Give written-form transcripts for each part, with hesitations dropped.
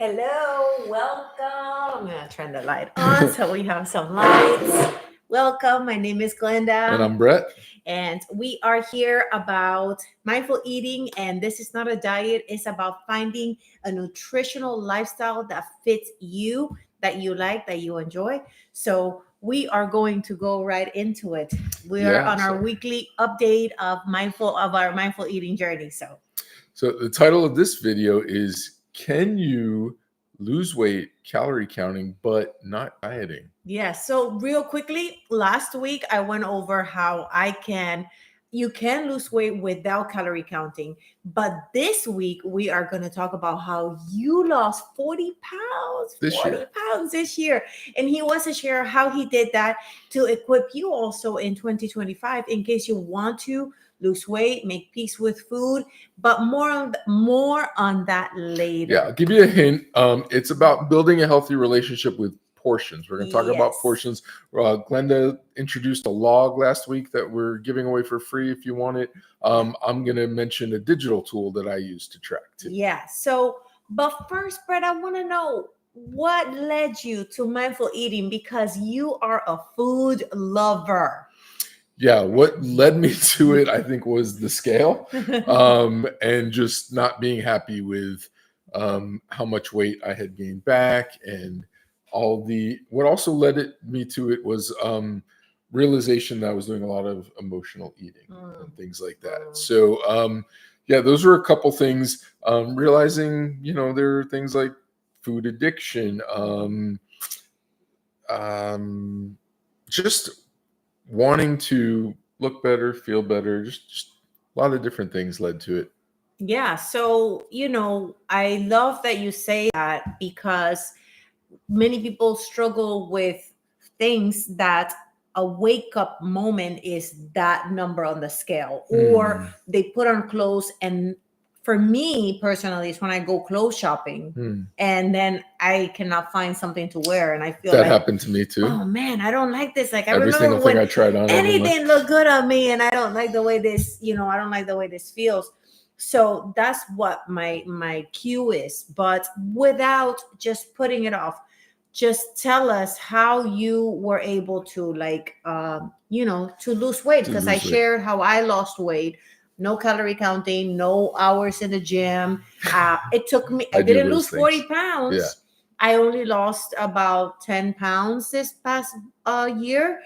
Hello, welcome. I'm gonna turn the light on so we have some lights. Welcome. My name is And Glenda, I'm Brett. and we are here about mindful eating. And this is not a diet, it's about finding a nutritional lifestyle that fits you, that you like, that you enjoy. So, we are going to go right into it. We are Yeah. on our weekly update of our mindful eating journey. So the title of this video is Can You Lose Weight Calorie Counting but Not Dieting? Yeah, so real quickly, last week I went over how you can lose weight without calorie counting. But this week we are going to talk about how you lost 40 pounds, This 40 year. pounds this year. And he wants to share how he did that to equip you also in 2025 in case you want to lose weight, make peace with food, but more on that later. Yeah, I'll give you a hint. It's about building a healthy relationship with portions. We're going to talk about Yes. portions. Glenda introduced a log last week that we're giving away for free if you want it. I'm going to mention a digital tool that I use to track too. Yeah. So, but first, Brett, I want to know what led you to mindful eating because you are a food lover. Yeah, what led me to it, I think, was the scale and just not being happy with how much weight I had gained back. And what also me to it was realization that I was doing a lot of emotional eating and things like that. So, yeah, those were a couple things. Realizing, there are things like food addiction, just wanting to look better, feel better, just a lot of different things led to it. Yeah. So, I love that you say that because many people struggle with things that a wake up moment is that number on the scale, or they put on clothes. And for me personally, it's when I go clothes shopping and then I cannot find something to wear and I feel That like, happened to me too. oh man, I don't like this. Like I Every single remember thing when I tried on, anything looked good on me and I don't like the way this, I don't like the way this feels. So that's what my cue is. But without just putting it off, just tell us how you were able to to lose weight, to because I lose weight. shared how I lost weight. No calorie counting, no hours in the gym. It took me, I I do didn't those lose 40 things. pounds. Yeah. I only lost about 10 pounds this past year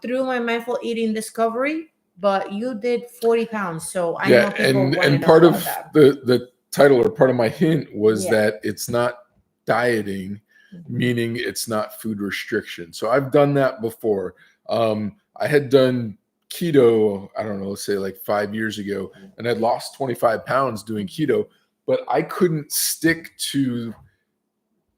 through my mindful eating discovery. But you did 40 pounds. So I Yeah, know people want to and know part about of that. the title, or part of my hint, was Yeah. that it's not dieting, meaning it's not food restriction. So I've done that before. I had done keto, I don't know, say like 5 years ago, and I'd lost 25 pounds doing keto, but I couldn't stick to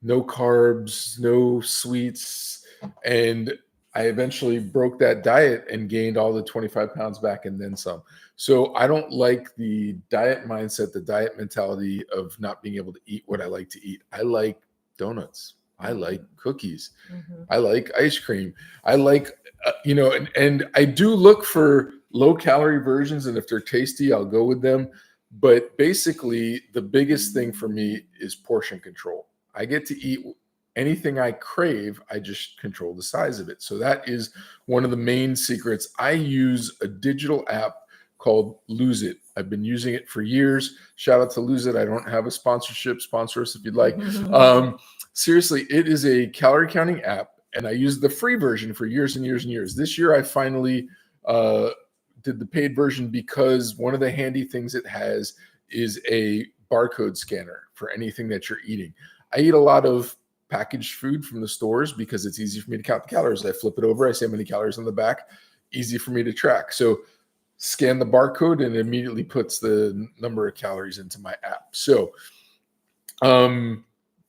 no carbs, no sweets. And I eventually broke that diet and gained all the 25 pounds back and then some. So I don't like the diet mindset, the diet mentality of not being able to eat what I like to eat. I like donuts. I like cookies. I like ice cream. I like, and I do look for low calorie versions. And if they're tasty, I'll go with them. But basically, the biggest thing for me is portion control. I get to eat anything I crave. I just control the size of it. So that is one of the main secrets. I use a digital app called Lose It. I've been using it for years. Shout out to Lose It. I don't have a sponsorship. Sponsor us if you'd like. Seriously, it is a calorie counting app, and I used the free version for years and years and years. This year, I finally did the paid version because one of the handy things it has is a barcode scanner for anything that you're eating. I eat a lot of packaged food from the stores because it's easy for me to count the calories. I flip it over, I see how many calories on the back, easy for me to track. So scan the barcode and it immediately puts the number of calories into my app. So,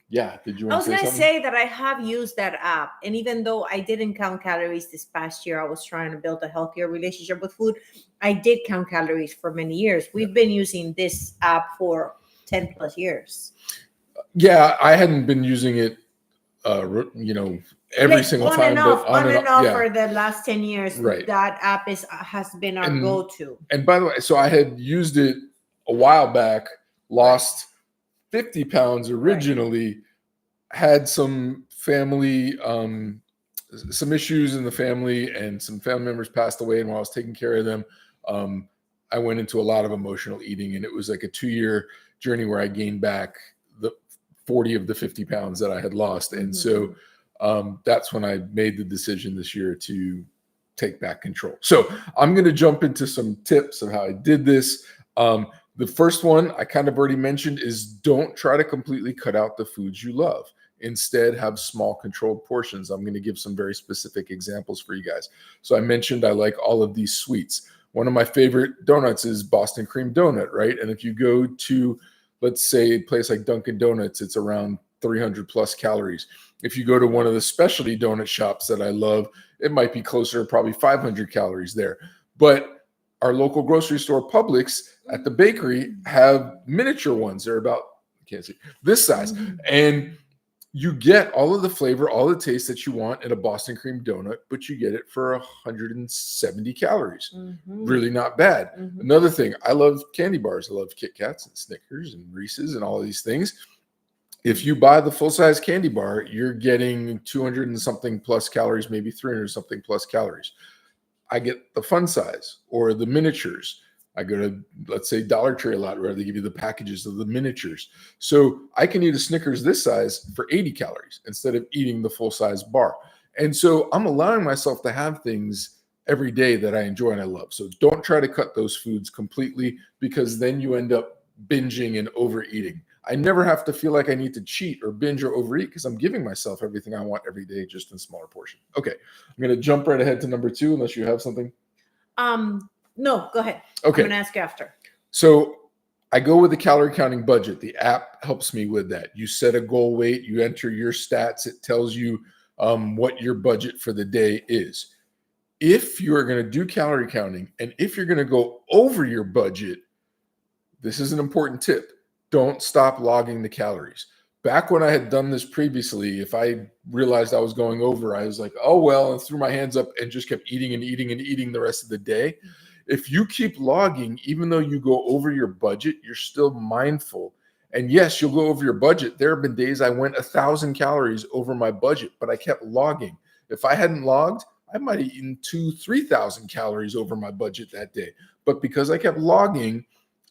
yeah, did you I want was to say going to something? say that I have used that app. And even though I didn't count calories this past year, I was trying to build a healthier relationship with food. I did count calories for many years. We've been using this app for 10 plus years. Yeah, I hadn't been using it, every Like single on and time, but off, on on and and off. off Yeah, for the last 10 years. right. That app has been our And go-to. and by the way, so I had used it a while back, lost 50 pounds Right. originally had some issues in the family, and some family members passed away. And while I was taking care of them, um, I went into a lot of emotional eating, and it was like a 2-year journey where I gained back the 40 of the 50 pounds that I had lost. And so that's when I made the decision this year to take back control. So I'm going to jump into some tips of how I did this. The first one I kind of already mentioned is don't try to completely cut out the foods you love. Instead, have small controlled portions. I'm going to give some very specific examples for you guys. So I mentioned I like all of these sweets. One of my favorite donuts is Boston cream donut, right? And if you go to, let's say, a place like Dunkin' Donuts, it's around 300 plus calories. If you go to one of the specialty donut shops that I love, it might be closer to probably 500 calories there. But our local grocery store, Publix, at the bakery have miniature ones. They're about, I can't see, this size. And you get all of the flavor, all the taste that you want in a Boston cream donut, but you get it for 170 calories. Really not bad. Another thing, I love candy bars. I love Kit Kats and Snickers and Reese's and all of these things. If you buy the full-size candy bar, you're getting 200 and something plus calories, maybe 300 something plus calories. I get the fun size or the miniatures. I go to, let's say, Dollar Tree a lot where they give you the packages of the miniatures. So I can eat a Snickers this size for 80 calories instead of eating the full-size bar. And so I'm allowing myself to have things every day that I enjoy and I love. So don't try to cut those foods completely, because then you end up binging and overeating. I never have to feel like I need to cheat or binge or overeat because I'm giving myself everything I want every day, just in smaller portion. Okay, I'm going to jump right ahead to number 2, unless you have something. No, go ahead. Okay. I'm gonna ask you after. So I go with the calorie counting budget. The app helps me with that. You set a goal weight, you enter your stats. It tells you what your budget for the day is. If you are going to do calorie counting, and if you're going to go over your budget, this is an important tip. Don't stop logging the calories. Back when I had done this previously, if I realized I was going over, I was like, oh, well, and threw my hands up and just kept eating and eating and eating the rest of the day. If you keep logging, even though you go over your budget, you're still mindful. And yes, you'll go over your budget. There have been days I went 1,000 calories over my budget, but I kept logging. If I hadn't logged, I might have eaten 2,000, 3,000 calories over my budget that day. But because I kept logging,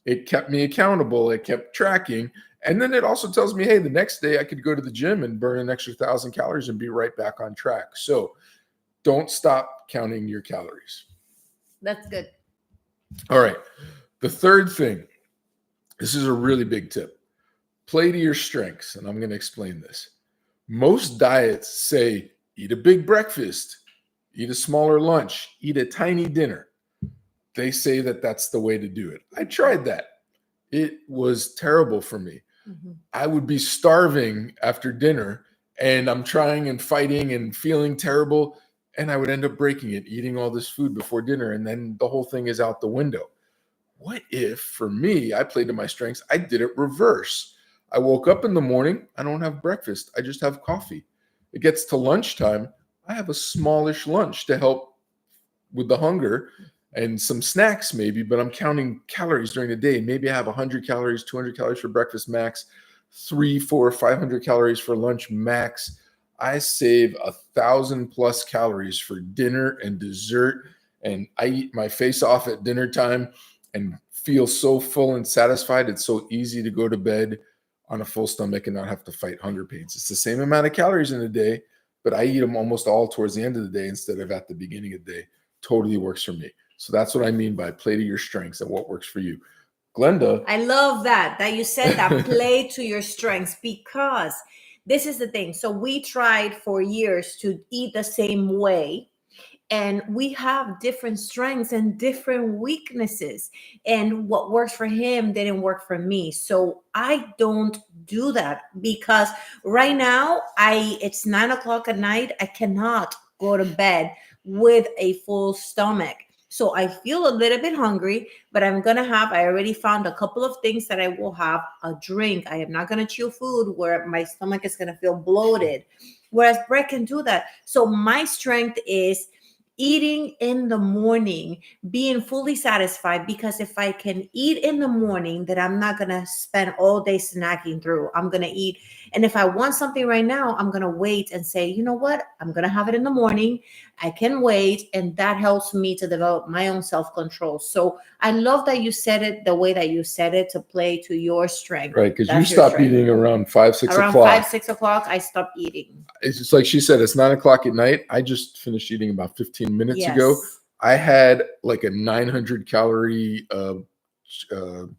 it kept me accountable. It kept tracking. And then it also tells me, hey, the next day I could go to the gym and burn an extra 1,000 calories and be right back on track. So don't stop counting your calories. That's good. All right. The third thing, this is a really big tip. Play to your strengths. And I'm going to explain this. Most diets say eat a big breakfast, eat a smaller lunch, eat a tiny dinner. They say that that's the way to do it. I tried that. It was terrible for me. I would be starving after dinner, and I'm trying and fighting and feeling terrible, and I would end up breaking it, eating all this food before dinner, and then the whole thing is out the window. What if, for me, I played to my strengths, I did it reverse? I woke up in the morning, I don't have breakfast, I just have coffee. It gets to lunchtime, I have a smallish lunch to help with the hunger, and some snacks maybe, but I'm counting calories during the day. Maybe I have 100 calories, 200 calories for breakfast max, 300, 400, 500 calories for lunch max. I save 1,000 plus calories for dinner and dessert, and I eat my face off at dinner time and feel so full and satisfied. It's so easy to go to bed on a full stomach and not have to fight hunger pains. It's the same amount of calories in a day, but I eat them almost all towards the end of the day instead of at the beginning of the day. Totally works for me. So that's what I mean by play to your strengths and what works for you. Glenda. I love that you said that, play to your strengths, because this is the thing. So we tried for years to eat the same way, and we have different strengths and different weaknesses, and what works for him didn't work for me. So I don't do that, because right now it's 9 o'clock at night. I cannot go to bed with a full stomach. So I feel a little bit hungry, but I already found a couple of things that I will have. A drink. I am not going to chew food where my stomach is going to feel bloated, whereas bread can do that. So my strength is eating in the morning, being fully satisfied, because if I can eat in the morning, then I'm not gonna spend all day snacking through. I'm gonna eat. And if I want something right now, I'm gonna wait and say, you know what? I'm gonna have it in the morning. I can wait. And that helps me to develop my own self-control. So I love that you said it the way that you said it, to play to your strength. Right, because you That's your stop strength. eating around 5, 6 Around 5, o'clock. 6 o'clock, I stop eating. It's just like she said, it's 9 o'clock at night. I just finished eating about 15 minutes ago. Yes. I had like a 900 calorie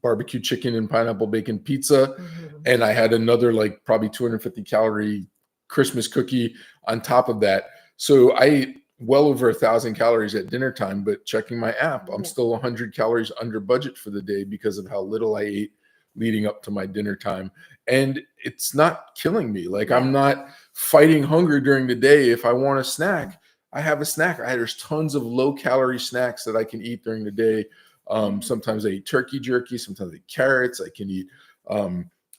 barbecue chicken and pineapple bacon pizza. Mhm. And I had another like probably 250 calorie Christmas cookie on top of that. So I ate well over 1,000 calories at dinner time, but checking my app, I'm Yeah. still 100 calories under budget for the day because of how little I ate leading up to my dinner time. And it's not killing me. Like Yeah. I'm not fighting hunger during the day. If I want a snack, I have a snack. There's tons of low calorie snacks that I can eat during the day. Sometimes I eat turkey jerky. Sometimes I eat carrots. I can eat.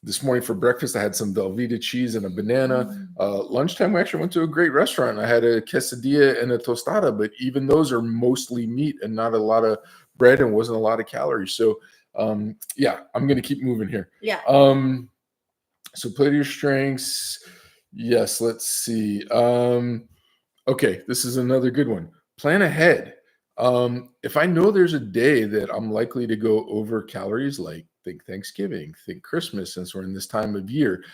This morning for breakfast, I had some Velveeta cheese and a banana. Lunchtime, we actually went to a great restaurant. I had a quesadilla and a tostada, but even those are mostly meat and not a lot of bread and wasn't a lot of calories. So, yeah, I'm going to keep moving here. Yeah. So play to your strengths. Yes, let's see. Okay, this is another good one. Plan ahead. If I know there's a day that I'm likely to go over calories, like think Thanksgiving, think Christmas, since we're in this time of year,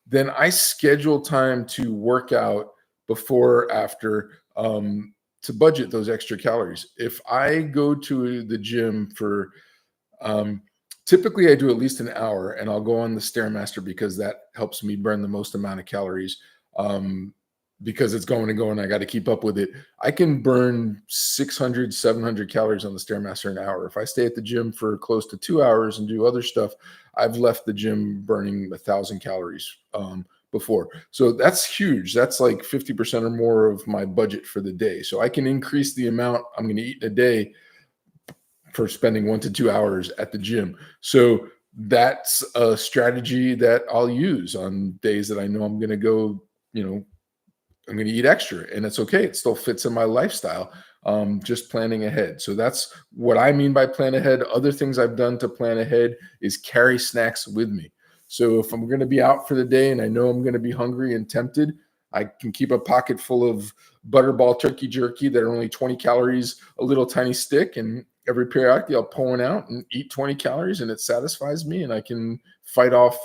then I schedule time to work out before or after to budget those extra calories. If I go to the gym for um, typically, I do at least an hour, and I'll go on the Stairmaster because that helps me burn the most amount of calories. Because it's going and going, I got to keep up with it. I can burn 600, 700 calories on the Stairmaster an hour. If I stay at the gym for close to 2 hours and do other stuff, I've left the gym burning 1,000 calories before. So that's huge. That's like 50% or more of my budget for the day. So I can increase the amount I'm going to eat in a day for spending 1 to 2 hours at the gym. So that's a strategy that I'll use on days that I know I'm going to go, I'm going to eat extra, and it's okay. It still fits in my lifestyle. Just planning ahead. So that's what I mean by plan ahead. Other things I've done to plan ahead is carry snacks with me. So if I'm going to be out for the day and I know I'm going to be hungry and tempted, I can keep a pocket full of butterball turkey jerky that are only 20 calories, a little tiny stick, and every periodically I'll pull one out and eat 20 calories, and it satisfies me, and I can fight off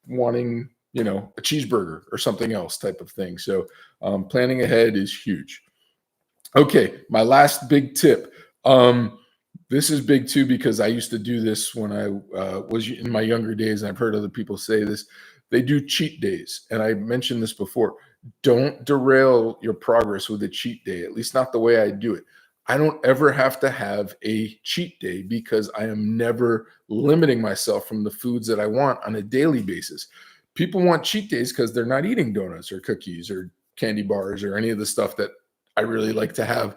wanting, a cheeseburger or something else type of thing. So planning ahead is huge. Okay, my last big tip. This is big too because I used to do this when I was in my younger days, and I've heard other people say this. They do cheat days, and I mentioned this before. Don't derail your progress with a cheat day, at least not the way I do it. I don't ever have to have a cheat day because I am never limiting myself from the foods that I want on a daily basis. People want cheat days because they're not eating donuts or cookies or candy bars or any of the stuff that I really like to have.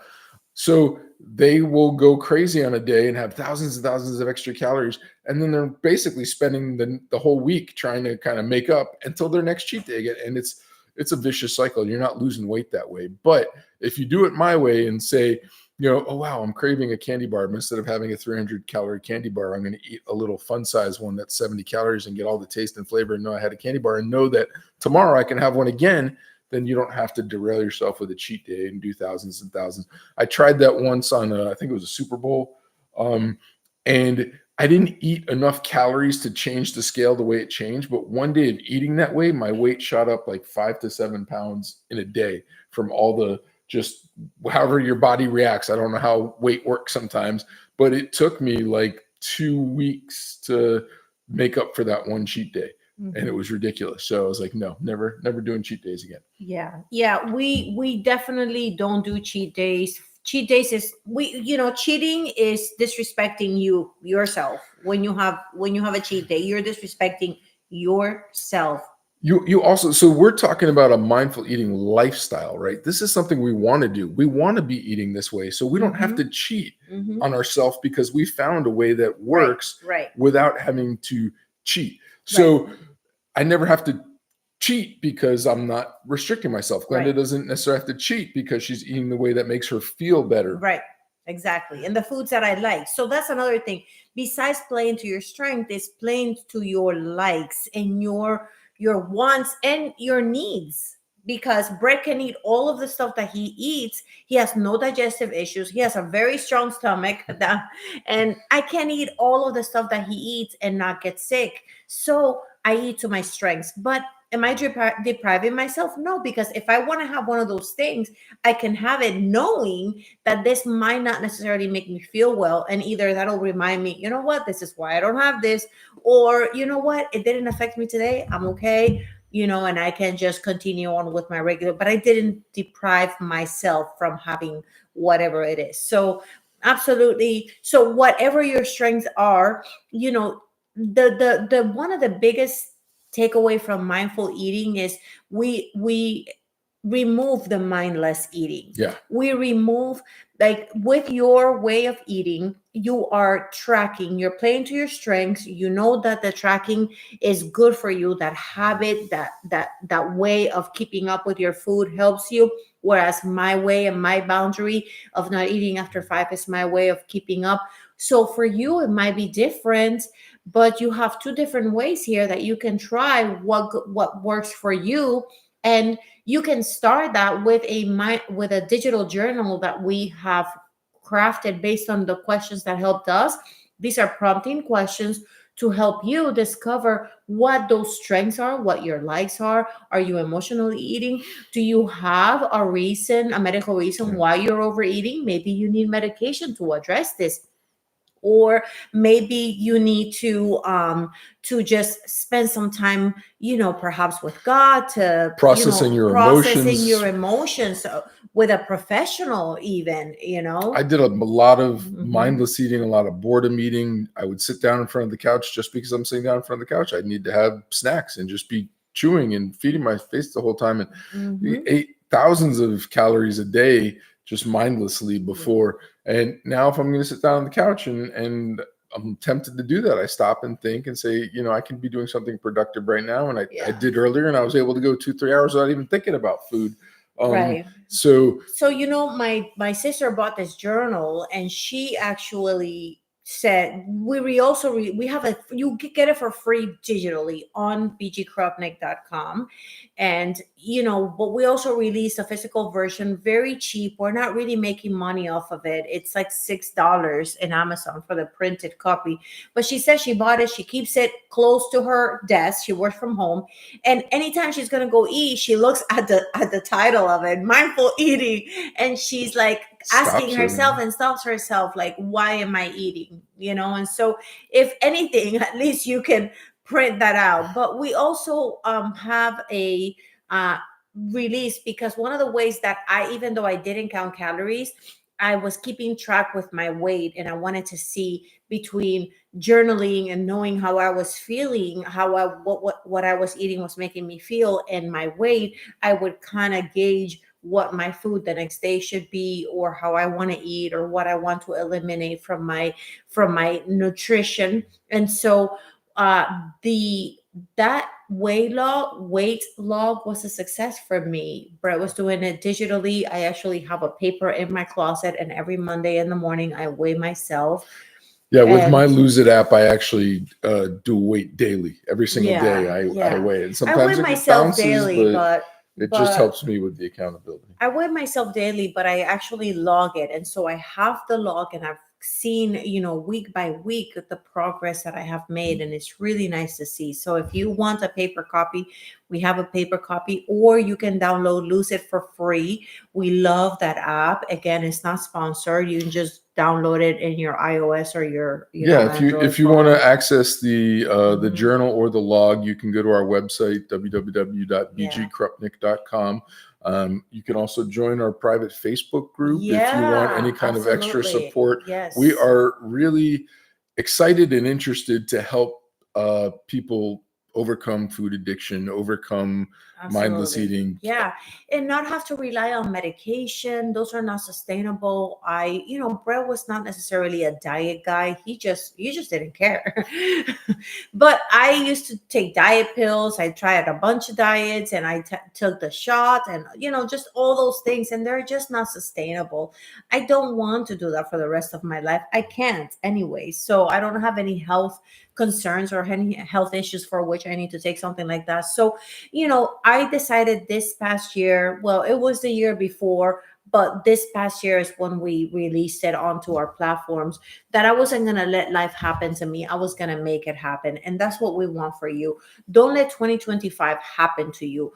So they will go crazy on a day and have thousands and thousands of extra calories. And then they're basically spending the whole week trying to kind of make up until their next cheat day again. And it's a vicious cycle. You're not losing weight that way. But if you do it my way and say, oh, wow, I'm craving a candy bar. But instead of having a 300 calorie candy bar, I'm going to eat a little fun size one that's 70 calories and get all the taste and flavor and know I had a candy bar and know that tomorrow I can have one again. Then you don't have to derail yourself with a cheat day and do thousands and thousands. I tried that once on, I think it was a Super Bowl. And I didn't eat enough calories to change the scale the way it changed. But one day of eating that way, my weight shot up like 5 to 7 pounds in a day from all the just however your body reacts. I don't know how weight works sometimes, but it took me like 2 weeks to make up for that one cheat day. And it was ridiculous. So I was like, no, never doing cheat days again. Yeah. We definitely don't do cheat days. Cheat days is cheating is disrespecting yourself. When you have a cheat day, you're disrespecting yourself. You also, so we're talking about a mindful eating lifestyle, right? This is something we want to do. We want to be eating this way. So we don't have to cheat on ourselves because we found a way that works right. without having to cheat. So I never have to cheat because I'm not restricting myself. Glenda Right. doesn't necessarily have to cheat because she's eating the way that makes her feel better. Right. Exactly. And the foods that I like. So that's another thing. Besides playing to your strength, is playing to your likes and your wants and your needs. Because Brett can eat all of the stuff that he eats. He has no digestive issues. He has a very strong stomach. And I can eat all of the stuff that he eats and not get sick. So I eat to my strengths. But am I depriving myself? No, because if I want to have one of those things, I can have it knowing that this might not necessarily make me feel well. And either that'll remind me, you know what, this is why I don't have this, or you know what, it didn't affect me today. I'm okay, and I can just continue on with my regular, but I didn't deprive myself from having whatever it is. So absolutely. So whatever your strengths are, the one of the biggest takeaway from mindful eating is we remove the mindless eating. Yeah. We remove, like, with your way of eating, you are tracking, you're playing to your strengths. You know that the tracking is good for you. That habit, that way of keeping up with your food helps you. Whereas my way and my boundary of not eating after 5 is my way of keeping up. So for you, it might be different, but you have two different ways here that you can try what works for you. And you can start that with a digital journal that we have crafted based on the questions that helped us. These are prompting questions to help you discover what those strengths are, what your likes are. Are you emotionally eating? Do you have a medical reason why you're overeating? Maybe you need medication to address this, or maybe you need to just spend some time, perhaps with God, to Processing your processing emotions. your emotions, with a professional even. I did a lot of Mhm. mindless eating, a lot of boredom eating. I would sit down in front of the couch just because I'm sitting down in front of the couch. I'd need to have snacks and just be chewing and feeding my face the whole time. And Mhm. ate thousands of calories a day just mindlessly before. And now if I'm going to sit down on the couch and I'm tempted to do that, I stop and think and say, I can be doing something productive right now. And I Yeah. did earlier, and I was able to go 2-3 hours without even thinking about food. Right. So My sister bought this journal, and she actually said we have you can get it for free digitally on bgkrupnik.com. And but we also released a physical version, very cheap. We're not really making money off of it. It's like $6 in Amazon for the printed copy. But she says she bought it, she keeps it close to her desk, she works from home, and anytime she's gonna go eat, she looks at the title of it, mindful eating, and she's like asking stops herself her. and stops herself, like, why am I eating? And so, if anything, at least you can print that out. But we also have a uh, release, because one of the ways that even though I didn't count calories, I was keeping track with my weight, and I wanted to see between journaling and knowing how I was feeling, how what I was eating was making me feel, and my weight. I would kind of gauge what my food the next day should be, or how I want to eat, or what I want to eliminate from my nutrition. And so uh the that weight log was a success for me. Brett was doing it digitally. I actually have a paper in my closet, and every Monday in the morning I weigh myself. Yeah, with my And Lose It app, I actually do weight daily. Every single day, I yeah, weigh it. And I weigh sometimes it myself bounces, daily, but but it just but helps me with the accountability. I weigh myself daily, but I actually log it. And so I have the log, and I've seen, week by week, the progress that I have made. And it's really nice to see. So if you want a paper copy, we have a paper copy, or you can download Lose It for free. We love that app. Again, it's not sponsored. You can just download it in your iOS or your, Yeah, Android if you want phone. to access the Mhm. journal or the log, you can go to our website Yeah. www.bgkrupnik.com. You can also join our private Facebook group if you want any Yeah, kind of extra absolutely. support. We Yes. are really excited and interested to help people overcome food addiction, overcome mindless Absolutely. eating. Yeah. And not have to rely on medication. Those are not sustainable. Brett was not necessarily a diet guy. He just didn't care. But I used to take diet pills. I tried a bunch of diets and took the shot and, just all those things. And they're just not sustainable. I don't want to do that for the rest of my life. I can't anyway. So I don't have any health concerns or any health issues for which I need to take something like that. So I decided this past year, well, it was the year before, but this past year is when we released it onto our platforms, that I wasn't going to let life happen to me. I was going to make it happen. And that's what we want for you. Don't let 2025 happen to you.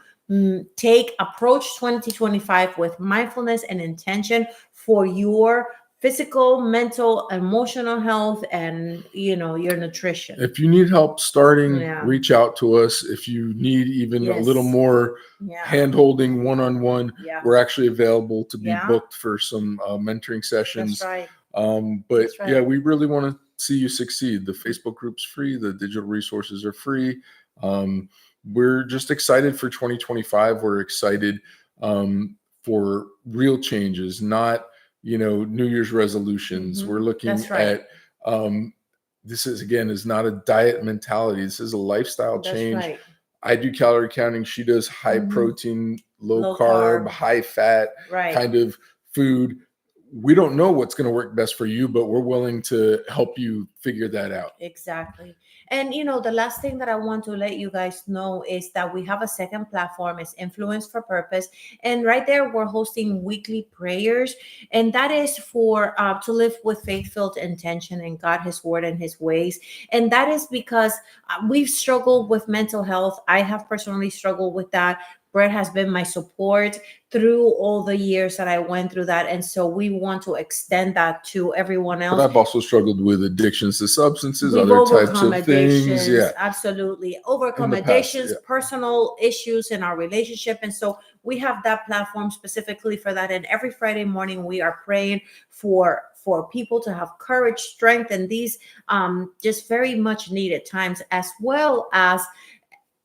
Approach 2025 with mindfulness and intention for your physical, mental, emotional health, and your nutrition. If you need help starting, Yeah. reach out to us. If you need even a little Yes. more Yeah. hand holding one-on-one, Yeah. we're actually available to be Yeah. booked for some mentoring sessions. That's right. But That's right. yeah, we really want to see you succeed. The Facebook group's free. The digital resources are free. We're just excited for 2025. We're excited for real changes, not New Year's resolutions. We're looking That's right. at this is not a diet mentality. This is a lifestyle That's change. right. I do calorie counting. She does high protein, low Low carb, carb. high fat Right. kind of food. We don't know what's going to work best for you, but we're willing to help you figure that out. Exactly. And the last thing that I want to let you guys know is that we have a second platform. It's Influence for Purpose. And right there, we're hosting weekly prayers. And that is for to live with faith-filled intention in God, His word, and His ways. And that is because we've struggled with mental health. I have personally struggled with that. Brett has been my support through all the years that I went through that. And so we want to extend that to everyone else. But I've also struggled with addictions to substances, We've other types overcome of things. addictions, Yeah. absolutely. In Overcome the past. addictions, Yeah. personal issues in our relationship. And so we have that platform specifically for that. And every Friday morning, we are praying for people to have courage, strength, and these just very much needed times, as well as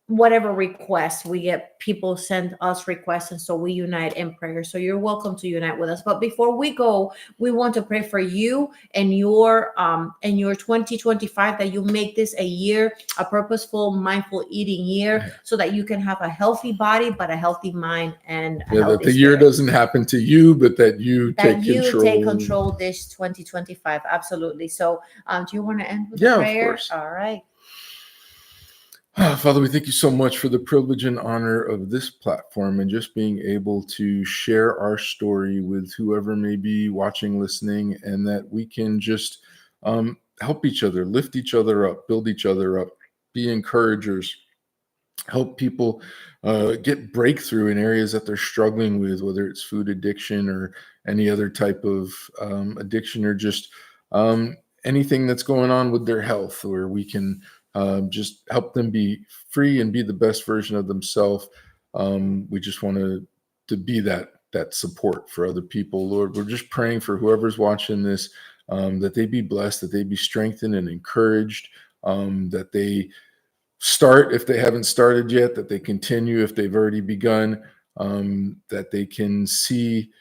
whatever requests we get. People send us requests, and so we unite in prayer. So you're welcome to unite with us. But before we go, we want to pray for you and your 2025, that you make this a year, a purposeful, mindful eating year, so that you can have a healthy body, but a healthy mind and a healthy that the spirit. year doesn't happen to you, but that you take control this 2025. Absolutely. So do you want to end with Yeah, a prayer? of course. All right. Father, we thank you so much for the privilege and honor of this platform and just being able to share our story with whoever may be watching, listening, and that we can just help each other, lift each other up, build each other up, be encouragers, help people get breakthrough in areas that they're struggling with, whether it's food addiction or any other type of addiction, or just anything that's going on with their health, where we can just help them be free and be the best version of themselves. We just want to be that support for other people. Lord, we're just praying for whoever's watching this, that they be blessed, that they be strengthened and encouraged, that they start if they haven't started yet, that they continue if they've already begun, that they can see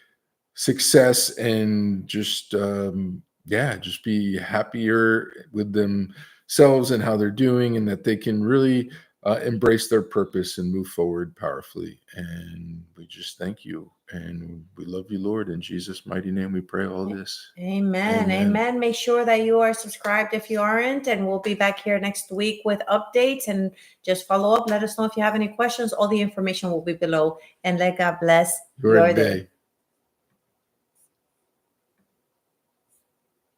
success and just just be happier with themselves and how they're doing, and that they can really embrace their purpose and move forward powerfully. And we just thank you and we love you, Lord. In Jesus' mighty name we pray all this. Amen. Amen. Make sure that you are subscribed if you aren't, and we'll be back here next week with updates. And just follow up. Let us know if you have any questions. All the information will be below. And let God bless your day.